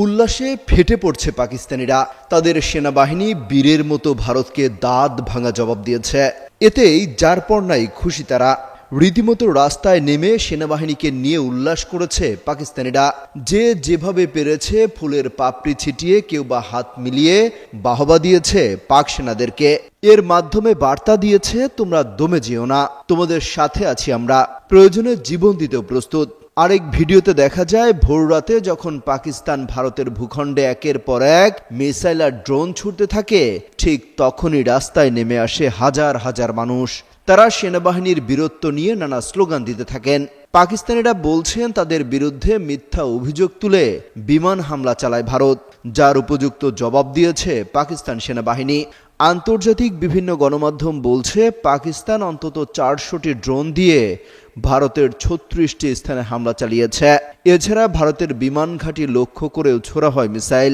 উল্লাসে ফেটে পড়ছে পাকিস্তানিরা। তাদের সেনাবাহিনী বীরের মতো ভারতকে দাঁত ভাঙা জবাব দিয়েছে। এতেই যার পর নাই খুশি তারা। রীতিমতো রাস্তায় নেমে সেনাবাহিনীকে নিয়ে উল্লাস করেছে পাকিস্তানিরা। যে যেভাবে পেরেছে ফুলের পাপড়ি ছিটিয়ে, কেউ বা হাত মিলিয়ে বাহবা দিয়েছে পাক সেনাদেরকে। এর মাধ্যমে বার্তা দিয়েছে, তোমরা দমে যেও না, তোমাদের সাথে আছি আমরা, প্রয়োজনে জীবন দিতেও প্রস্তুত। আরেক ভিডিওতে দেখা যায় ভোররাতে যখন পাকিস্তান ভারতের ভূখণ্ডে একের পর এক মিসাইল আর ড্রোন ছুটতে থাকে, ঠিক তখনই রাস্তায় নেমে আসে হাজার হাজার মানুষ। তারা সেনাবাহিনীর বীরত্ব নিয়ে নানা স্লোগান দিতে থাকেন। পাকিস্তানিরা বলছেন তাদের বিরুদ্ধে মিথ্যা অভিযোগ তুলে বিমান হামলা চালায় ভারত, যার উপযুক্ত জবাব দিয়েছে পাকিস্তান সেনাবাহিনী। আন্তর্জাতিক বিভিন্ন গণমাধ্যম বলছে পাকিস্তান অন্তত 400টি ড্রোন দিয়ে ভারতের 36টি স্থানে হামলা চালিয়েছে। এছাড়া ভারতের বিমান ঘাঁটি লক্ষ্য করেও ছোড়া হয় মিসাইল।